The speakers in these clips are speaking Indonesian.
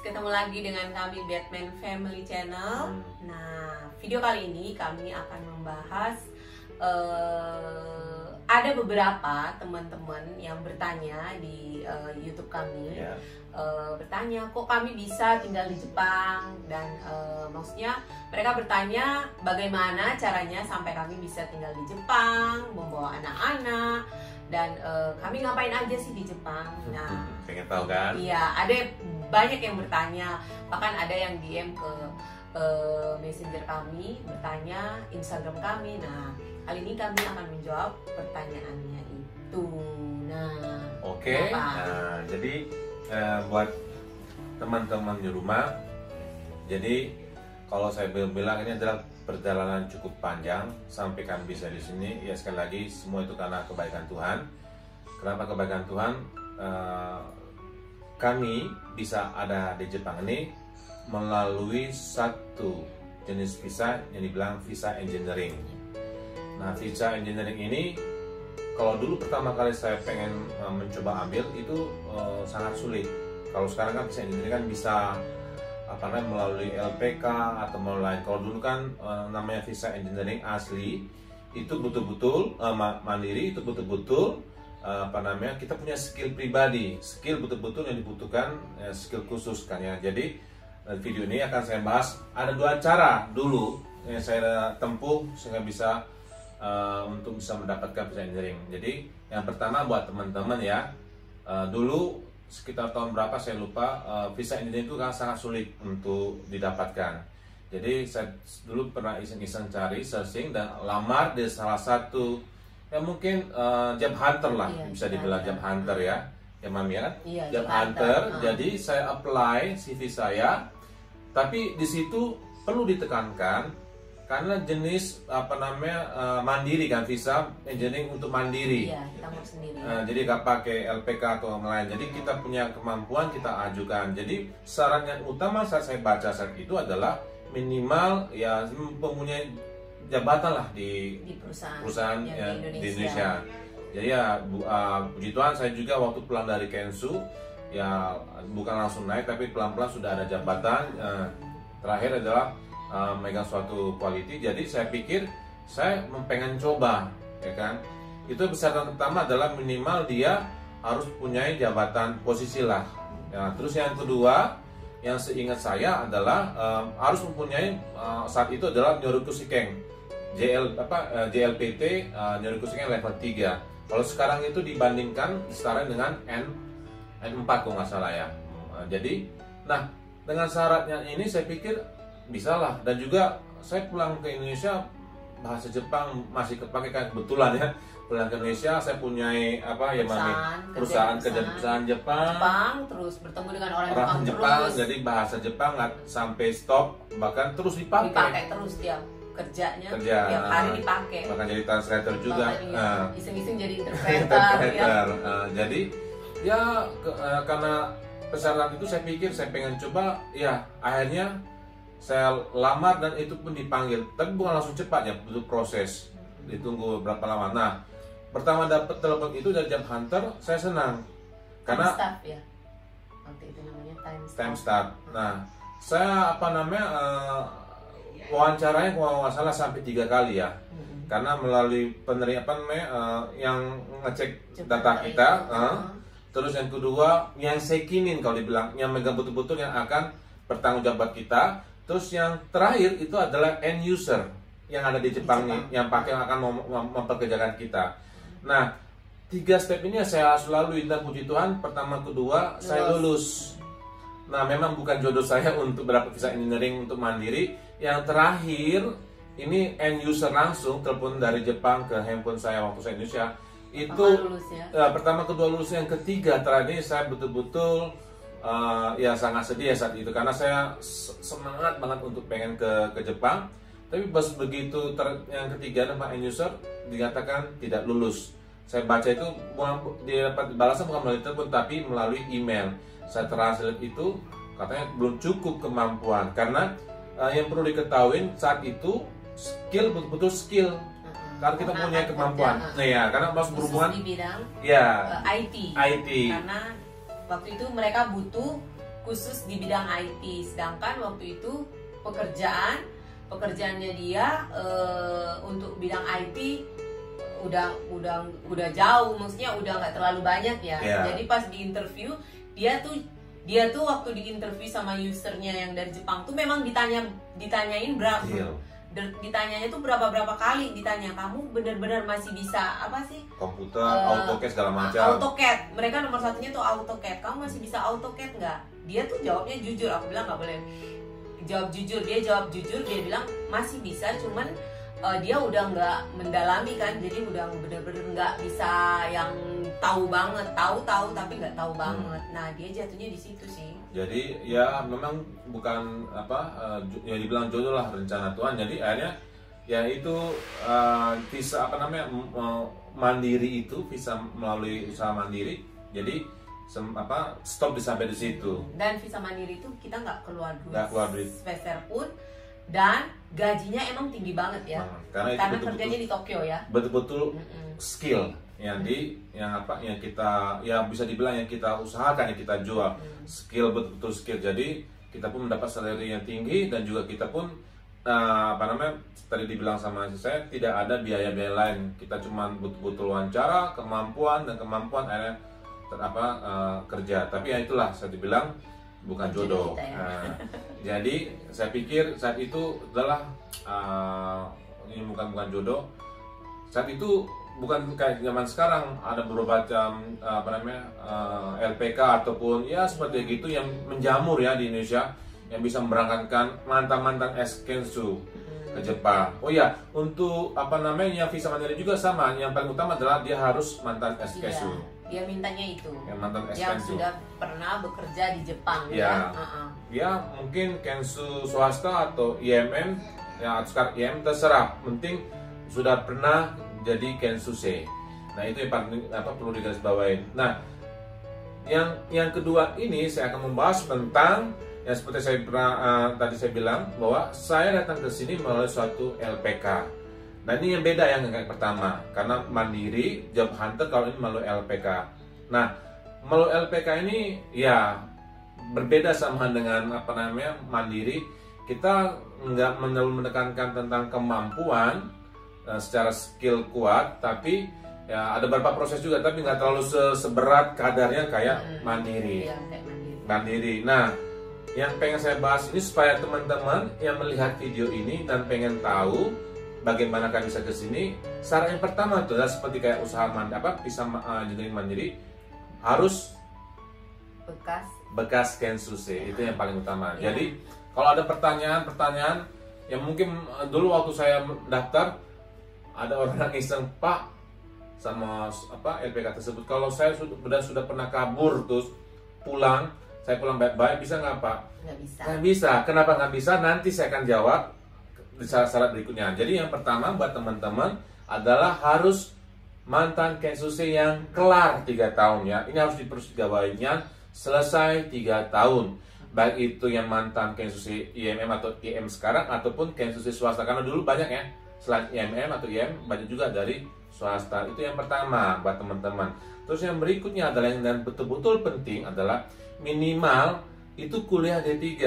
ketemu lagi dengan kami Batman Family Channel. Nah, video kali ini kami akan membahas ada beberapa teman-teman yang bertanya di YouTube kami, bertanya kok kami bisa tinggal di Jepang, dan maksudnya mereka bertanya bagaimana caranya sampai kami bisa tinggal di Jepang, membawa anak-anak, dan kami ngapain aja sih di Jepang. Nah, pengen tahu kan? Iya, ada banyak yang bertanya, bahkan ada yang DM ke messenger kami, bertanya Instagram kami. Nah, kali ini kami akan menjawab pertanyaannya itu. Nah, oke. Nah, jadi buat teman-teman di rumah, jadi kalau saya bilang ini adalah perjalanan cukup panjang sampai kami bisa di sini. Ya, sekali lagi semua itu karena kebaikan Tuhan. Kenapa kebaikan Tuhan? Kami bisa ada di Jepang ini melalui satu jenis visa yang dibilang visa engineering. Nah, visa engineering ini kalau dulu pertama kali saya pengen mencoba ambil itu sangat sulit. Kalau sekarang kan visa engineering kan bisa melalui LPK atau melalui, kalau dulu kan namanya visa engineering asli itu betul-betul mandiri, itu betul-betul kita punya skill pribadi, skill betul-betul yang dibutuhkan, skill khusus kan ya. Jadi video ini akan saya bahas ada dua cara dulu yang saya tempuh sehingga bisa untuk bisa mendapatkan visa engineering. Jadi yang pertama buat teman-teman ya, dulu sekitar tahun berapa saya lupa, visa engineering itu kan sangat sulit untuk didapatkan. Jadi saya dulu pernah iseng-iseng cari, searching, dan lamar di salah satu ya mungkin job hunter lah, bisa dibilang job hunter ya Mami ya, job hunter. Jadi saya apply CV saya, tapi di situ perlu ditekankan karena jenis mandiri kan, visa engineering untuk mandiri. Iya, kita mau sendiri. Jadi nggak pakai LPK atau yang lain. Jadi kita punya kemampuan, kita ajukan. Jadi syarat yang utama saat saya baca saat itu adalah minimal ya mempunyai jabatan lah di perusahaan yang di Indonesia. Jadi ya puji Tuhan, saya juga waktu pulang dari Kensu ya bukan langsung naik, tapi pelan-pelan sudah ada jabatan. Terakhir adalah megang suatu quality. Jadi saya pikir saya pengen coba, ya kan. Itu syarat pertama adalah minimal dia harus punya jabatan posisi lah. Ya, terus yang kedua yang seingat saya adalah harus mempunyai saat itu adalah Nyorukushikeng JLPT, Nyorukushikeng level 3. Kalau sekarang itu dibandingkan setara dengan N4 kalau nggak salah ya. Jadi, nah dengan syaratnya ini saya pikir bisa lah. Dan juga saya pulang ke Indonesia bahasa Jepang masih kepake kan, kebetulan ya pulang ke Indonesia saya punya perusahaan Jepang, terus bertemu dengan orang Jepang, terus. jadi bahasa Jepang nggak sampai stop, bahkan terus dipakai terus tiap kerjanya, tiap hari dipakai, bahkan jadi translator juga, iseng-iseng jadi interpreter. Jadi ya karena persyaratan itu saya pikir saya pengen coba, ya akhirnya saya lamar dan itu pun dipanggil. Tapi bukan langsung cepat ya, butuh proses, ditunggu berapa lama. Nah, pertama dapat telepon itu dari job hunter, saya senang karena time staff ya, waktu itu namanya time staff. Nah, saya wawancaranya kalau nggak salah sampai 3 kali ya, karena melalui penerimaan yang ngecek data kita. Terus yang kedua yang sekinin, kalau dibilang yang megang betul-betul yang akan bertanggung jawab kita. Terus yang terakhir itu adalah end user yang ada di Jepang nih, yang akan memperkerjakan kita. Nah, 3 step ini saya harus lalui, dan puji Tuhan pertama kedua saya lulus. Nah, memang bukan jodoh saya untuk berapa visa engineering untuk mandiri. Yang terakhir ini end user langsung telepon dari Jepang ke handphone saya waktu saya Indonesia. Itu lulus ya? Pertama kedua lulus, yang ketiga terakhir saya betul-betul ya sangat sedih ya saat itu, karena saya semangat banget untuk pengen ke Jepang, tapi pas begitu yang ketiga nama end user dikatakan tidak lulus. Saya baca itu dia dapat balasan bukan melalui telepon tapi melalui email. Saya translate itu, katanya belum cukup kemampuan, karena yang perlu diketahui saat itu skill betul-betul skill. Karena kita punya kemampuan. Nah ya, karena masuk berhubungan di bidang ya IT. IT. Karena waktu itu mereka butuh khusus di bidang IT. Sedangkan waktu itu pekerjaannya dia untuk bidang IT udah jauh, maksudnya udah nggak terlalu banyak ya. Jadi pas di interview dia tuh waktu di interview sama usernya yang dari Jepang tuh memang ditanyain berapa, ditanyanya tuh berapa kali ditanya, kamu benar-benar masih bisa apa sih komputer, AutoCAD segala macam. AutoCAD, mereka nomor satunya tuh AutoCAD, kamu masih bisa AutoCAD nggak? Dia tuh jawabnya jujur, aku bilang nggak boleh jawab jujur, dia bilang masih bisa, cuman dia udah nggak mendalami kan, jadi udah bener-bener nggak bisa yang tahu banget, tahu tapi nggak tahu banget. Nah dia jatuhnya di situ sih. Jadi ya memang bukan ya dibilang jodoh lah, rencana Tuhan. Jadi akhirnya ya itu visa mandiri itu, visa melalui usaha mandiri. Jadi stop sampai di situ. Dan visa mandiri itu kita nggak keluar duit sepeser pun. Dan gajinya emang tinggi banget ya, karena kerjanya di Tokyo ya. Betul-betul skill yang kita ya bisa dibilang yang kita usahakan, yang kita jual, skill, betul-betul skill. Jadi kita pun mendapat salary yang tinggi, dan juga kita pun tadi dibilang sama saya, tidak ada biaya-biaya lain. Kita cuma betul-betul wawancara, kemampuan akhirnya kerja. Tapi ya itulah saya dibilang bukan jodoh. Jadi saya pikir saat itu adalah ini bukan jodoh. Saat itu bukan kayak zaman sekarang ada beberapa macam LPK ataupun ya seperti gitu yang menjamur ya di Indonesia, yang bisa memberangkatkan mantan Kensu ke Jepang. Oh ya, untuk visa mandiri juga sama. Yang paling utama adalah dia harus mantan Kensu. Dia mintanya itu yang mantan yang sudah pernah bekerja di Jepang ya mungkin Kensu swasta atau IMM ya, sekarang IMM terserah, penting sudah pernah jadi Kensu C. Nah itu yang paling perlu digarisbawahi. Nah yang kedua ini saya akan membahas tentang yang seperti saya tadi saya bilang bahwa saya datang ke sini melalui suatu LPK. Nah ini yang beda yang kayak pertama, karena mandiri job hunter kalau ini melalui LPK. Nah melalui LPK ini ya berbeda sama dengan mandiri. Kita nggak menekankan tentang kemampuan secara skill kuat, tapi ya ada beberapa proses juga, tapi nggak terlalu seberat kadarnya kayak mandiri. Mandiri. Nah yang pengen saya bahas ini supaya teman-teman yang melihat video ini dan pengen tahu bagaimana kan bisa ke sini. Saran yang pertama itu adalah seperti kayak usaha bisa engineering mandiri, harus bekas Kensu C, itu yang paling utama. Jadi kalau ada pertanyaan yang mungkin dulu waktu saya daftar ada orang iseng, Pak, sama LPK tersebut, kalau saya sudah pernah kabur terus saya pulang baik-baik, bisa nggak Pak? Nggak bisa. Kenapa nggak bisa? Nanti saya akan jawab di syarat berikutnya. Jadi yang pertama buat teman-teman adalah harus mantan Kensu C yang kelar 3 tahun ya. Ini harus dipergawainnya selesai 3 tahun. Baik itu yang mantan Kensu C IMM atau IM sekarang, ataupun Kensu C swasta. Karena dulu banyak ya, selain IMM atau IM banyak juga dari swasta. Itu yang pertama buat teman-teman. Terus yang berikutnya adalah yang betul-betul penting adalah minimal itu kuliah D3.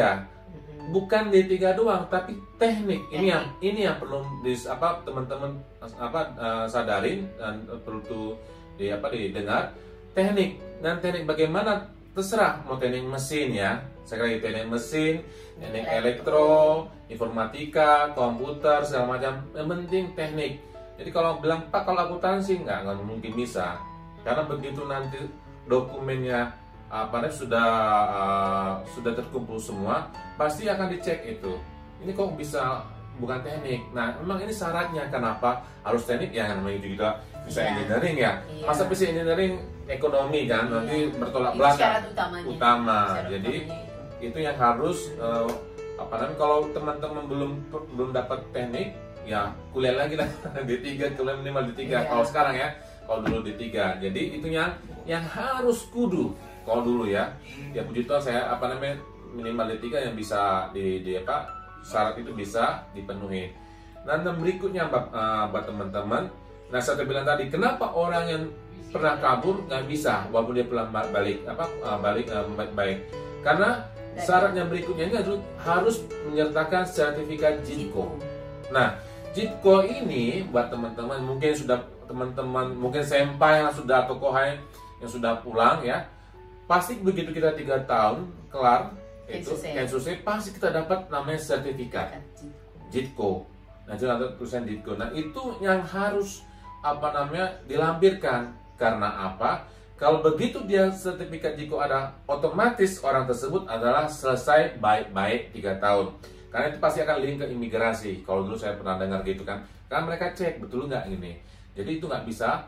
Bukan D3 doang, tapi teknik. Ini yang perlu teman-teman sadarin dan perlu didengar. Teknik, dan teknik bagaimana terserah, mau teknik mesin ya. Saya kira teknik mesin, teknik elektro, informatika, komputer segala macam. Yang penting teknik. Jadi kalau bilang Pak kalau akuntansi nggak mungkin bisa. Karena begitu nanti dokumennya sudah terkumpul semua, pasti akan dicek itu. Ini kok bisa bukan teknik. Nah, memang ini syaratnya. Kenapa harus teknik? Ya namanya juga bisa engineering ya. Masa bisa engineering ekonomi kan nanti bertolak belakang. Utama. Jadi itu yang harus kalau teman-teman belum dapat teknik, ya kuliah lagi lah D3, kuliah minimal D3 kalau sekarang ya. Kalau dulu D3. Jadi itu yang harus kudu. Kalau dulu ya puji Tuhan saya minimal D3 yang bisa syarat itu bisa dipenuhi. Dan berikutnya buat teman-teman, nah saya bilang tadi, kenapa orang yang pernah kabur nggak bisa walaupun dia pulang balik baik. Karena syaratnya berikutnya ini harus menyertakan sertifikat JITCO. Nah, JITCO ini buat teman-teman mungkin mungkin senpai yang sudah atau kohai yang sudah pulang ya, pasti begitu kita 3 tahun kelar itu Kensuse, pasti kita dapat namanya sertifikat JITCO. Nah, tulisan JITCO. Nah, itu yang harus dilampirkan. Karena apa? Kalau begitu dia sertifikat JITCO ada, otomatis orang tersebut adalah selesai baik-baik 3 tahun. Karena itu pasti akan link ke imigrasi. Kalau dulu saya pernah dengar gitu kan, karena mereka cek betul nggak ini. Jadi itu nggak bisa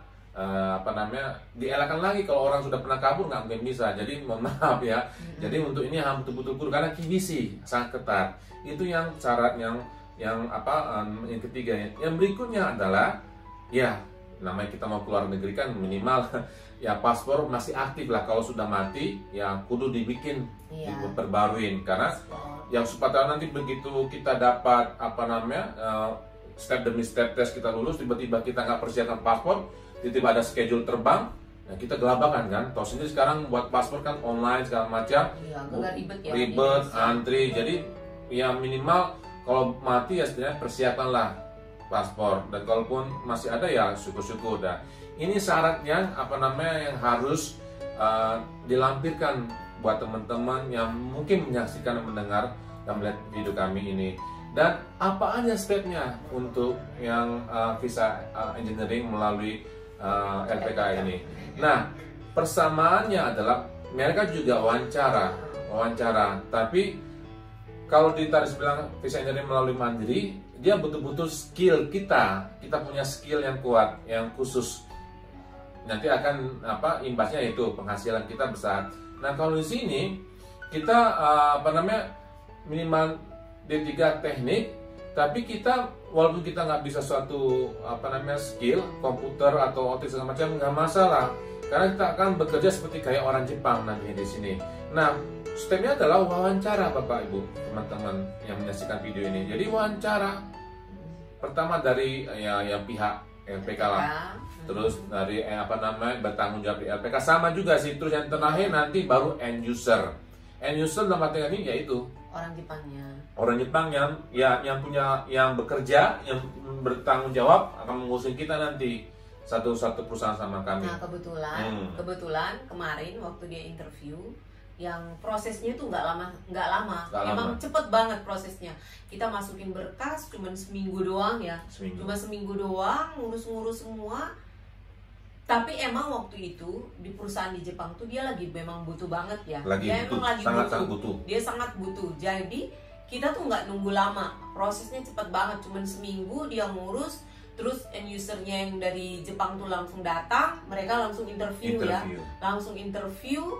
dielakkan lagi. Kalau orang sudah pernah kabur nggak mungkin bisa. Jadi mohon maaf ya. Jadi untuk ini harus betul-betul karena KBC sangat ketat. Itu yang syarat yang ketiga. Yang berikutnya adalah ya namanya kita mau keluar negeri kan minimal ya paspor masih aktif lah. Kalau sudah mati ya kudu dibikin, diperbaruin karena yang supaya nanti begitu kita dapat step demi step tes kita lulus, tiba-tiba kita nggak persiapkan paspor, tiba-tiba ada schedule terbang, nah kita gelabakan kan. Tahu sendiri sekarang buat paspor kan online segala macam, ribet, antri. Jadi ya minimal kalau mati ya sebenarnya persiapanlah paspor, dan kalaupun masih ada ya syukur-syukur. Dah ini syarat yang yang harus dilampirkan buat teman-teman yang mungkin menyaksikan dan mendengar dan melihat video kami ini. Dan apa aja stepnya untuk yang visa engineering melalui LPK ini. Nah, persamaannya adalah mereka juga wawancara. Tapi kalau ditarik bilang visa engineering melalui mandiri, dia betul-betul skill kita punya skill yang kuat, yang khusus. Nanti akan imbasnya itu penghasilan kita besar. Nah, kalau di sini kita minimal D3 teknik, tapi kita walaupun kita nggak bisa suatu skill komputer atau OT segala macam, nggak masalah karena kita akan bekerja seperti kayak orang Jepang nanti di sini. Nah, stepnya adalah wawancara Bapak Ibu, teman-teman yang menyaksikan video ini. Jadi wawancara pertama dari yang pihak LPK lah, terus dari bertanggung jawab di LPK sama juga sih. Terus yang terakhir nanti baru end user. End user dalam arti ini yaitu orang Jepang yang bekerja, yang bertanggung jawab akan mengurusin kita nanti satu perusahaan sama kami. Nah, kebetulan kemarin waktu dia interview, yang prosesnya itu nggak lama. Emang cepet banget prosesnya. Kita masukin berkas cuma seminggu doang ya. Cuma seminggu doang ngurus semua. Tapi emang waktu itu di perusahaan di Jepang tuh dia memang butuh banget ya. Dia sangat butuh. Dia sangat butuh. Jadi kita tuh nggak nunggu lama. Prosesnya cepet banget. Cuman seminggu dia ngurus. Terus end usernya yang dari Jepang tuh langsung datang. Mereka langsung interview. Ya. Langsung interview.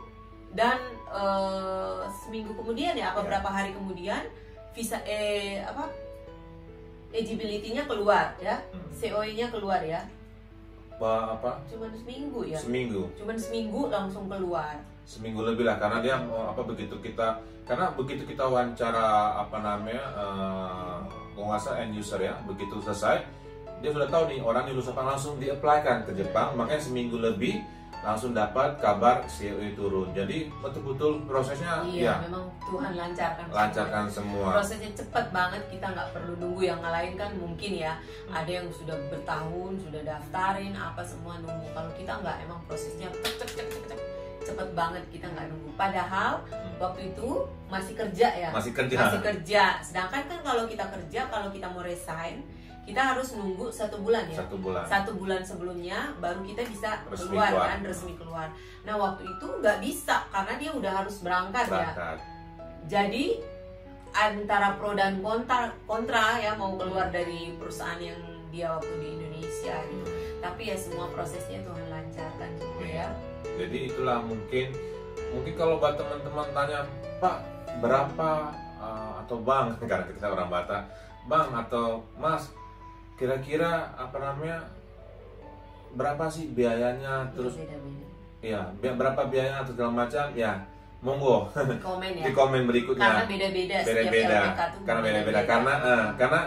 Dan seminggu kemudian berapa hari kemudian visa eligibility-nya keluar ya. COE-nya keluar ya. Cuman seminggu ya. Cuman seminggu langsung keluar. Seminggu lebih lah karena dia begitu kita wawancara penguasa end user ya, begitu selesai dia sudah tahu nih orang lulus apa, langsung di-apply-kan ke Jepang, makanya seminggu lebih langsung dapat kabar COE turun. Jadi betul-betul prosesnya memang Tuhan lancarkan semua. Prosesnya cepat banget, kita nggak perlu nunggu. Yang lain kan mungkin ya ada yang sudah bertahun sudah daftarin semua nunggu. Kalau kita nggak, emang prosesnya cepet banget, kita nggak nunggu. Padahal waktu itu masih kerja. Sedangkan kan kalau kita kerja, kalau kita mau resign, kita harus nunggu 1 bulan ya. 1 bulan sebelumnya baru kita bisa resmi keluar. Nah, waktu itu nggak bisa karena dia udah harus berangkat. Ya. Jadi antara pro dan kontra ya mau keluar dari perusahaan yang dia waktu di Indonesia gitu. Tapi ya semua prosesnya Tuhan lancarkan semua ya. Jadi itulah mungkin kalau buat teman-teman tanya, Pak berapa atau Bang, karena kita orang Batak, Bang atau Mas, kira-kira berapa sih biayanya, terus berapa biayanya atau segala macam ya, monggo di komen berikutnya. Karena beda-beda karena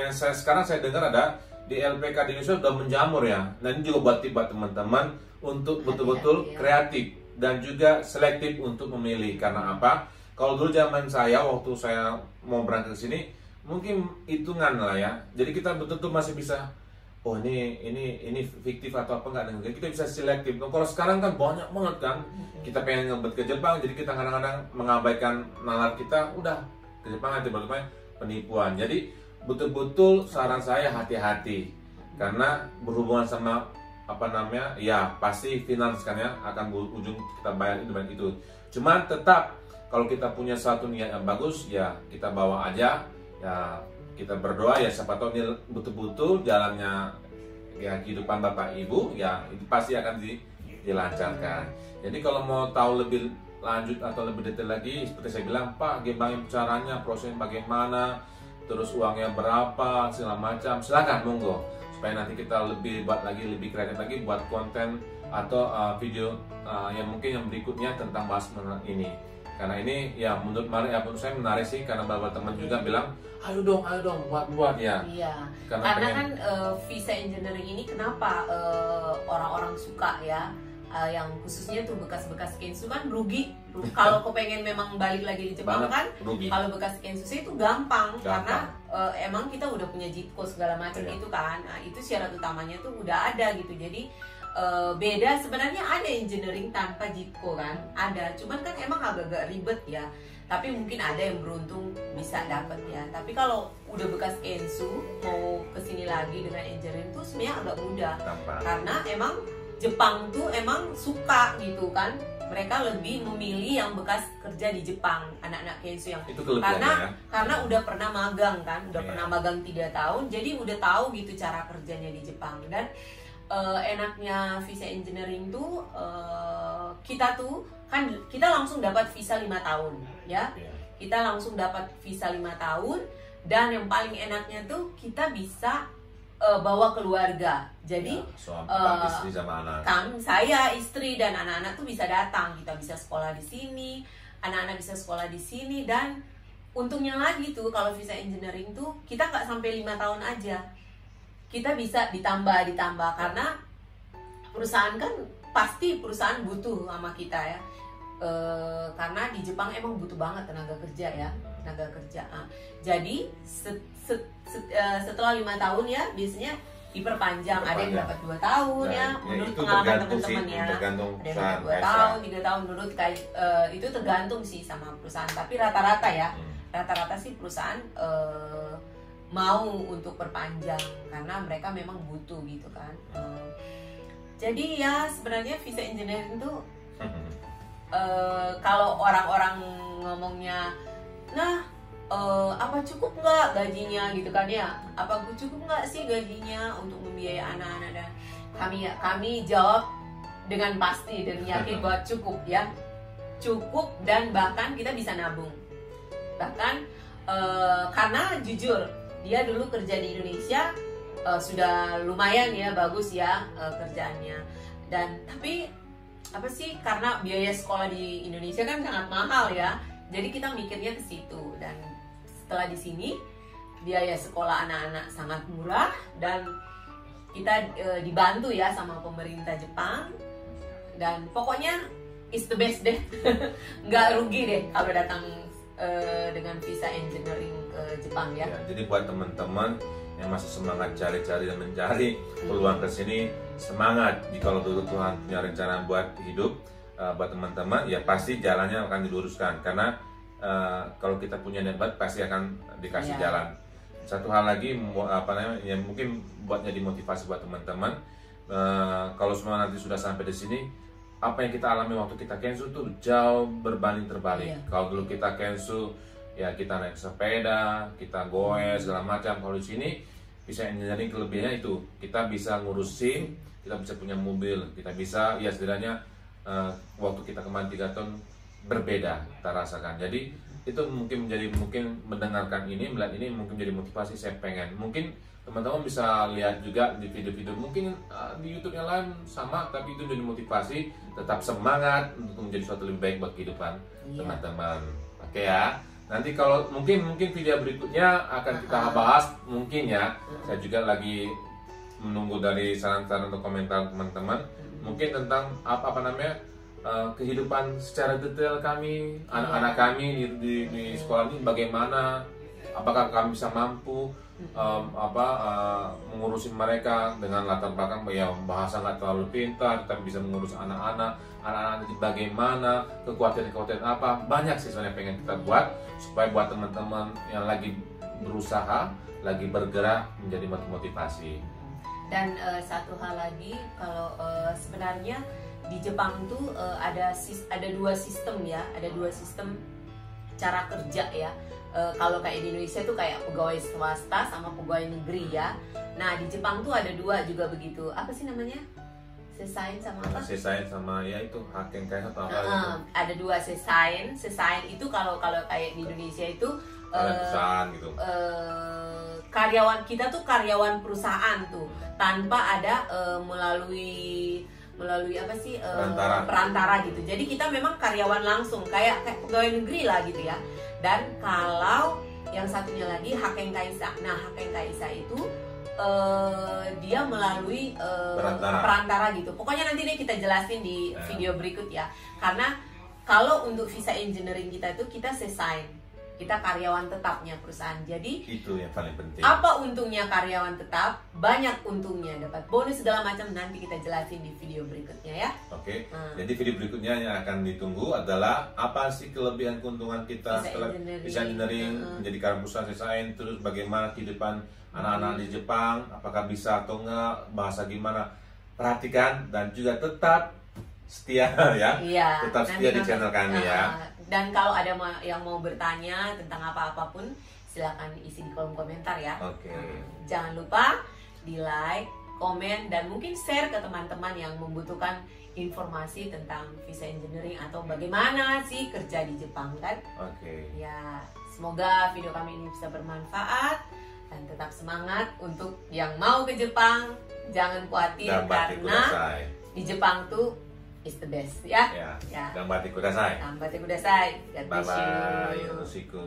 sekarang saya dengar ada di LPK di Indonesia sudah menjamur ya. Nah, ini juga buat teman-teman untuk betul-betul kreatif dan juga selektif untuk memilih. Karena apa? Kalau dulu zaman saya waktu saya mau berangkat ke sini mungkin hitungan lah ya. Jadi kita betul-betul masih bisa, oh ini fiktif atau apa enggak, dan kita bisa selektif. Kalau sekarang kan banyak banget kan, kita pengen ngebet ke Jepang, jadi kita kadang-kadang mengabaikan nalar kita, udah ke Jepang aja, berarti penipuan. Jadi betul-betul saran saya hati-hati, karena berhubungan sama apa namanya, ya pasti finance kan ya, akan berujung kita bayar itu dan itu. Cuman tetap kalau kita punya satu niat yang bagus, ya kita bawa aja, ya kita berdoa, ya siapa tahu ini betul-betul jalannya ya kehidupan Bapak Ibu, ya itu pasti akan dilancarkan. Jadi kalau mau tahu lebih lanjut atau lebih detail lagi, seperti saya bilang, Pak, gimana caranya, prosesnya bagaimana, terus uangnya berapa, segala macam, silakan monggo, supaya nanti kita lebih buat lagi, lebih kreatif lagi buat konten atau video yang mungkin yang berikutnya tentang bahas ini. Karena ini ya menurut saya menarik sih, karena beberapa teman juga bilang, ayo dong buat ya. Iya. Karena kan visa engineering ini kenapa orang-orang suka ya, yang khususnya tuh bekas-bekas Kensu kan rugi. Kalau kau pengen memang balik lagi di Jepang kan, kalau bekas Kensu itu gampang. Karena emang kita udah punya JITCO segala macam itu kan. Nah, itu syarat utamanya tuh udah ada gitu. Jadi beda sebenarnya, ada engineering tanpa JITCO kan, ada, cuman kan emang agak-agak ribet ya, tapi mungkin ada yang beruntung bisa dapat ya. Tapi kalau udah bekas Kensu mau kesini lagi dengan engineering tuh sebenarnya agak mudah, karena emang Jepang tuh emang suka gitu kan, mereka lebih memilih yang bekas kerja di Jepang, anak-anak Kensu yang itu karena udah pernah magang kan, udah pernah magang 3 tahun, jadi udah tahu gitu cara kerjanya di Jepang. Dan enaknya visa engineering tuh kita langsung dapat visa 5 tahun ya. Kita langsung dapat visa 5 tahun, dan yang paling enaknya tuh kita bisa bawa keluarga. Jadi istri sama anak. Saya, istri dan anak-anak tuh bisa datang, kita bisa sekolah di sini, anak-anak bisa sekolah di sini. Dan untungnya lagi tuh kalau visa engineering tuh kita nggak sampai 5 tahun aja, kita bisa ditambah karena perusahaan kan pasti perusahaan butuh sama kita ya, karena di Jepang emang butuh banget tenaga kerja ya, tenaga kerja. Jadi setelah 5 tahun ya biasanya diperpanjang, ada yang dapat 2 tahun ya, menurut pengalaman teman-teman ya, ada yang dapat 2 tahun, 3 tahun, menurut itu tergantung sih sama perusahaan, tapi rata-rata ya, rata-rata sih perusahaan mau untuk perpanjang karena mereka memang butuh gitu kan. Jadi ya sebenarnya visa engineering itu kalau orang-orang ngomongnya, nah apa cukup nggak gajinya gitu kan ya, apa cukup nggak sih gajinya untuk membiayai anak-anak, dan kami jawab dengan pasti dan yakin bahwa cukup ya, cukup, dan bahkan kita bisa nabung bahkan, karena jujur dia dulu kerja di Indonesia sudah lumayan ya, bagus ya kerjaannya, dan tapi apa sih, karena biaya sekolah di Indonesia kan sangat mahal ya, jadi kita mikirnya ke situ. Dan setelah di sini biaya sekolah anak-anak sangat murah, dan kita dibantu ya sama pemerintah Jepang, dan pokoknya it's the best deh. Nggak rugi deh kalau datang dengan visa engineering ke Jepang ya. Jadi buat teman-teman yang masih semangat cari-cari dan mencari peluang ke sini, semangat. Jika dulu Tuhan punya rencana buat hidup, buat teman-teman, ya pasti jalannya akan diluruskan. Karena kalau kita punya niat baik, pasti akan dikasih jalan. Satu hal lagi, yang mungkin buat jadi motivasi buat teman-teman, kalau semua nanti sudah sampai di sini, apa yang kita alami waktu kita Kensu tuh jauh berbanding terbalik. Kalau dulu kita Kensu, ya kita naik sepeda, kita goes segala macam. Kalau di sini bisa engineering, kelebihannya itu kita bisa ngurusin, kita bisa punya mobil, kita bisa ya setidaknya waktu kita kemarin 3 tahun berbeda kita rasakan. Jadi itu mungkin mendengarkan ini, melihat ini mungkin jadi motivasi. Saya pengen, mungkin teman-teman bisa lihat juga di video-video mungkin di YouTube yang lain sama, tapi itu jadi motivasi, tetap semangat untuk menjadi suatu lebih baik buat kehidupan teman-teman. Oke ya. Nanti kalau mungkin video berikutnya akan kita bahas mungkin ya. Saya juga lagi menunggu dari saran-saran atau komentar teman-teman mungkin tentang apa namanya kehidupan secara detail kami, anak-anak kami di sekolah ini bagaimana, apakah kami bisa mampu mengurusi mereka dengan latar belakang ya bahasa nggak terlalu pintar, tapi bisa mengurus anak-anak bagaimana, kekhawatiran apa, banyak sih sebenarnya pengen kita buat supaya buat teman-teman yang lagi berusaha, lagi bergerak menjadi motivasi. Dan satu hal lagi, kalau sebenarnya di Jepang tuh ada dua sistem ya, ada dua sistem cara kerja ya. Kalau kayak di Indonesia tuh kayak pegawai swasta sama pegawai negeri ya. Nah di Jepang tuh ada dua juga begitu. Apa sih namanya? Seisain sama apa? Seisain sama ya itu Hakenkai atau apa gitu. Ada dua seisain. Seisain itu kalau kayak di Indonesia itu perusahaan gitu. Karyawan kita tuh karyawan perusahaan tuh tanpa ada melalui apa sih perantara gitu. Jadi kita memang karyawan langsung kayak pegawai negeri lah gitu ya. Dan kalau yang satunya lagi Hakenkaisa. Nah Hakenkaisa itu dia melalui perantara gitu. Pokoknya nanti nih kita jelasin di video berikut ya. Karena kalau untuk visa engineering kita itu kita seisain, kita karyawan tetapnya perusahaan. Jadi itu yang paling penting. Apa untungnya karyawan tetap? Banyak untungnya, dapat bonus segala macam, nanti kita jelasin di video berikutnya ya. Oke. Jadi video berikutnya yang akan ditunggu adalah apa sih kelebihan keuntungan kita setelah visa engineering menjadi karyawan perusahaan seisain, terus bagaimana kehidupan anak-anak di Jepang, apakah bisa atau enggak, bahasa gimana. Perhatikan dan juga tetap setia ya. Iya, tetap setia di channel kami ya. Dan kalau ada yang mau bertanya tentang apa-apapun, silakan isi di kolom komentar ya. Oke. Jangan lupa di like, komen, dan mungkin share ke teman-teman yang membutuhkan informasi tentang visa engineering atau bagaimana sih kerja di Jepang kan. Oke. Ya, semoga video kami ini bisa bermanfaat dan tetap semangat untuk yang mau ke Jepang. Jangan khawatir karena di Jepang tuh is the best ya. Gambatte kudasai. Gambatte kudasai. God bless you. Bye bye. Yoroshiku.